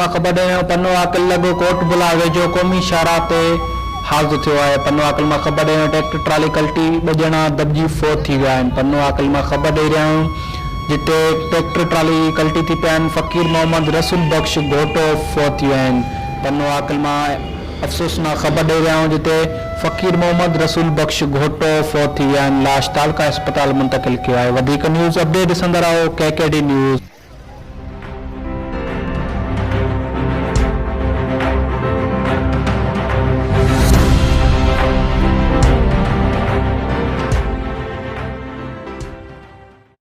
मां ख़बर ॾिनो पनो आकिल लॻो कोट बुलावे जो क़ौमी शाहरा ते हादसो थियो आहे। पनो आकिल मां ख़बर ॾिनो ट्रैक्टर ट्राली कल्टी 2 ॼणा दॿिजी फोत थी विया आहिनि। पनो आकिल मां ख़बर ॾेई रहिया आहियूं जिते ट्रैक्टर ट्राली कल्टी थी पिया आहिनि। फ़कीर मोहम्मद रसूल बख्श घोटो फोत थी विया आहिनि। पनो आकिल मां अफ़सोसनाक ख़बर ॾेई रहिया आहियूं जिते फ़कीर मोहम्मद रसूल बख्श घोटो फोत थी विया आहिनि। लाश तालका अस्पताल मुंतक़िल कयो आहे। वधीक न्यूज़ अपडेट ॾिसंदा रहो KKD न्यूज़।